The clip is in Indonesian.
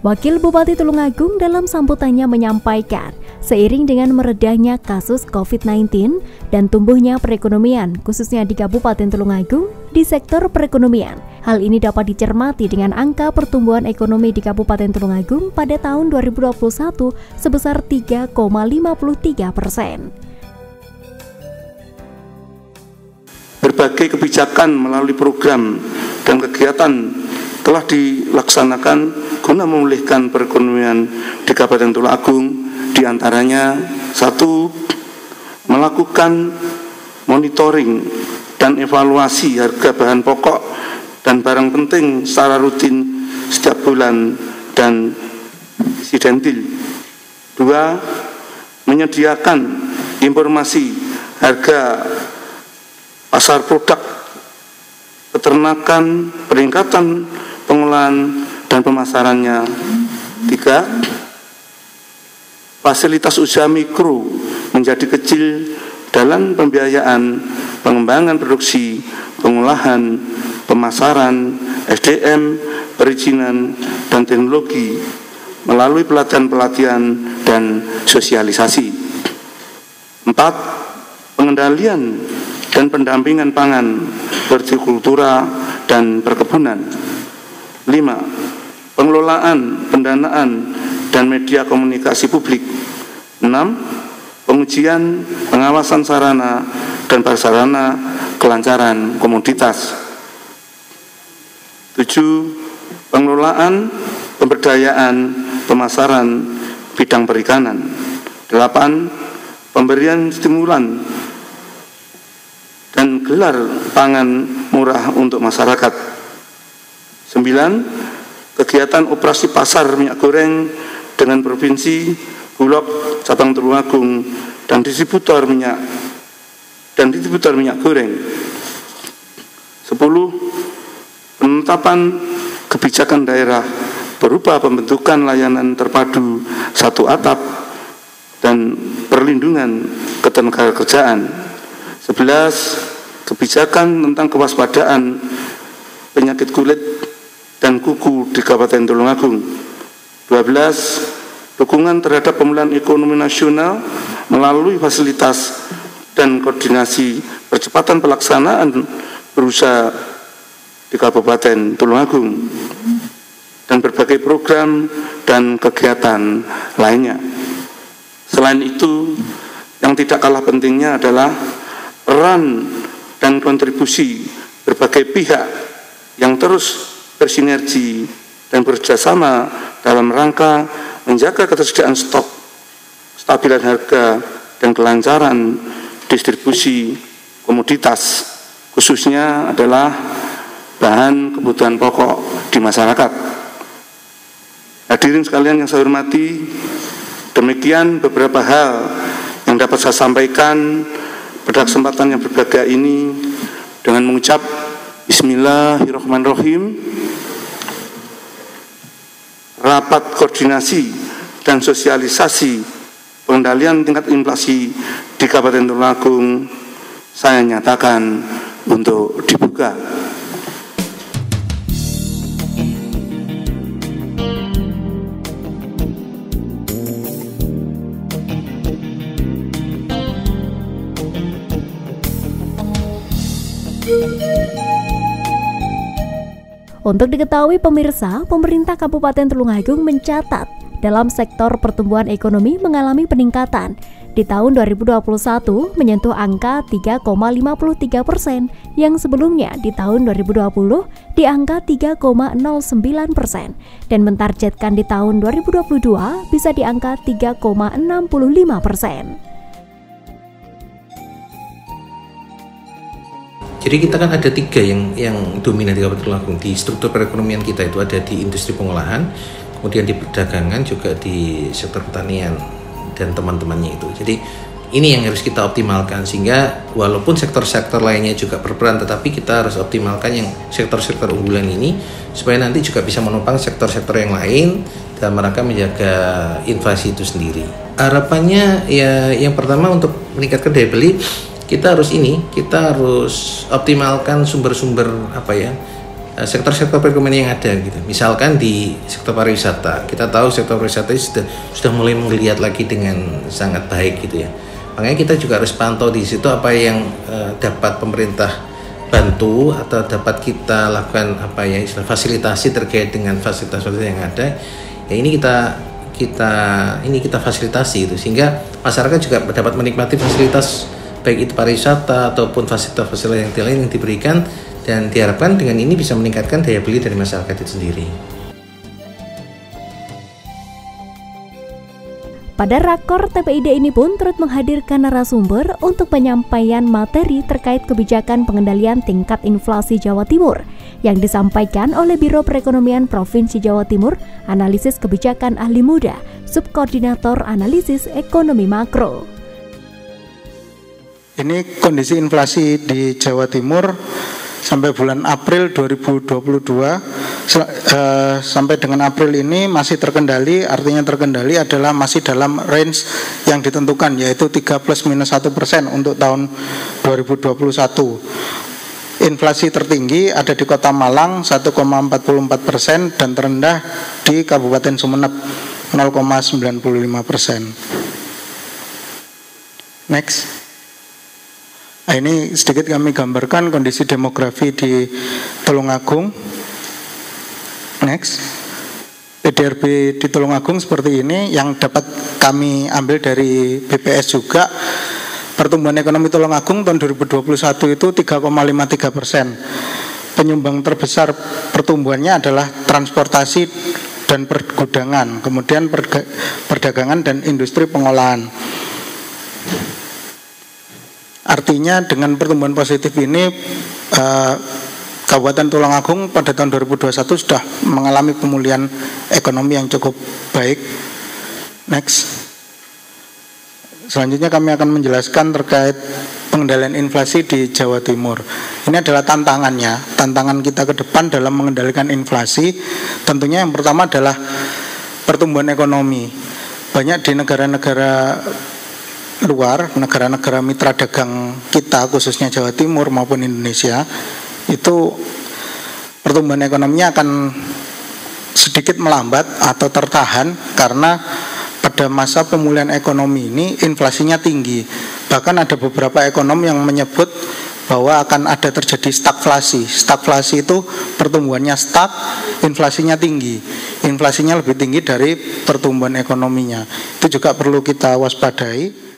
Wakil Bupati Tulungagung dalam sambutannya menyampaikan, seiring dengan meredahnya kasus COVID-19 dan tumbuhnya perekonomian, khususnya di Kabupaten Tulungagung, di sektor perekonomian, hal ini dapat dicermati dengan angka pertumbuhan ekonomi di Kabupaten Tulungagung pada tahun 2021 sebesar 3,53%. Berbagai kebijakan melalui program dan kegiatan telah dilaksanakan guna memulihkan perekonomian di Kabupaten Tulungagung, diantaranya 1. Melakukan monitoring dan evaluasi harga bahan pokok dan barang penting secara rutin setiap bulan dan insidentil. 2. Menyediakan informasi harga pasar produk peternakan, peningkatan pengolahan dan pemasarannya. 3. Fasilitas usaha mikro menjadi kecil dalam pembiayaan, pengembangan produksi, pengolahan, pemasaran, SDM, perizinan, dan teknologi melalui pelatihan-pelatihan dan sosialisasi. 4. Pengendalian dan pendampingan pangan, hortikultura, dan perkebunan. 5. Pengelolaan, pendanaan, dan media komunikasi publik. 6. Pengujian, pengawasan sarana dan prasarana kelancaran komoditas. 7. Pengelolaan, pemberdayaan, pemasaran bidang perikanan. 8. Pemberian stimulan dan gelar pangan murah untuk masyarakat. 9. Kegiatan operasi pasar minyak goreng dengan provinsi, Bulog, cabang Tulungagung, dan distributor minyak goreng. 10. Penetapan kebijakan daerah berupa pembentukan layanan terpadu satu atap dan perlindungan ketenagakerjaan. 11. Kebijakan tentang kewaspadaan penyakit kulit dan kuku di Kabupaten Tulungagung. 12. Dukungan terhadap pemulihan ekonomi nasional melalui fasilitas dan koordinasi percepatan pelaksanaan berusaha di Kabupaten Tulungagung dan berbagai program dan kegiatan lainnya. Selain itu, yang tidak kalah pentingnya adalah peran dan kontribusi berbagai pihak yang terus bersinergi dan bekerjasama dalam rangka menjaga ketersediaan stok, stabilan harga, dan kelancaran distribusi komoditas, khususnya adalah bahan kebutuhan pokok di masyarakat. Hadirin sekalian yang saya hormati, demikian beberapa hal yang dapat saya sampaikan pada kesempatan yang berbahagia ini dengan mengucap Bismillahirrahmanirrahim. Rapat koordinasi dan sosialisasi pengendalian tingkat inflasi di Kabupaten Tulungagung saya nyatakan untuk dibuka. Untuk diketahui pemirsa, pemerintah Kabupaten Tulungagung mencatat dalam sektor pertumbuhan ekonomi mengalami peningkatan. Di tahun 2021 menyentuh angka 3,53% yang sebelumnya di tahun 2020 di angka 3,09% dan mentargetkan di tahun 2022 bisa di angka 3,65%. Jadi kita kan ada tiga yang dominan di Kabupaten Tulungagung. Di struktur perekonomian kita itu ada di industri pengolahan, kemudian di perdagangan, juga di sektor pertanian dan teman-temannya itu. Jadi ini yang harus kita optimalkan, sehingga walaupun sektor-sektor lainnya juga berperan, tetapi kita harus optimalkan yang sektor-sektor unggulan ini supaya nanti juga bisa menopang sektor-sektor yang lain dalam rangka menjaga inflasi itu sendiri. Harapannya ya yang pertama untuk meningkatkan daya beli, kita harus optimalkan sumber-sumber sektor-sektor perekonomian yang ada gitu. Misalkan di sektor pariwisata, kita tahu sektor pariwisata sudah mulai menggeliat lagi dengan sangat baik gitu ya. Makanya kita juga harus pantau di situ apa yang dapat pemerintah bantu atau dapat kita lakukan apa ya istilah fasilitasi terkait dengan fasilitas-fasilitas yang ada. Ya ini kita fasilitasi itu sehingga masyarakat juga dapat menikmati fasilitas baik itu pariwisata ataupun fasilitas-fasilitas yang lain yang diberikan, dan diharapkan dengan ini bisa meningkatkan daya beli dari masyarakat itu sendiri. Pada rakor TPID ini pun turut menghadirkan narasumber untuk penyampaian materi terkait kebijakan pengendalian tingkat inflasi Jawa Timur yang disampaikan oleh Biro Perekonomian Provinsi Jawa Timur, Analisis Kebijakan Ahli Muda, Subkoordinator Analisis Ekonomi Makro. Ini kondisi inflasi di Jawa Timur sampai bulan April 2022 sampai dengan April ini masih terkendali. Artinya terkendali adalah masih dalam range yang ditentukan, yaitu 3 ± 1% untuk tahun 2021. Inflasi tertinggi ada di Kota Malang 1,44% dan terendah di Kabupaten Sumeneb 0,95%. Next. Nah, ini sedikit kami gambarkan kondisi demografi di Tulungagung. Next. PDRB di Tulungagung seperti ini, yang dapat kami ambil dari BPS juga. Pertumbuhan ekonomi Tulungagung tahun 2021 itu 3,53%. Penyumbang terbesar pertumbuhannya adalah transportasi dan pergudangan, kemudian perdagangan dan industri pengolahan. Artinya dengan pertumbuhan positif ini Kabupaten Tulungagung pada tahun 2021 sudah mengalami pemulihan ekonomi yang cukup baik. Next. Selanjutnya kami akan menjelaskan terkait pengendalian inflasi di Jawa Timur. Ini adalah tantangan kita ke depan dalam mengendalikan inflasi. Tentunya yang pertama adalah pertumbuhan ekonomi. Banyak di negara-negara luar, negara-negara mitra dagang kita khususnya Jawa Timur maupun Indonesia, itu pertumbuhan ekonominya akan sedikit melambat atau tertahan karena pada masa pemulihan ekonomi ini inflasinya tinggi. Bahkan ada beberapa ekonom yang menyebut bahwa akan ada terjadi stagflasi. Stagflasi itu pertumbuhannya stag, inflasinya tinggi. Inflasinya lebih tinggi dari pertumbuhan ekonominya. Itu juga perlu kita waspadai.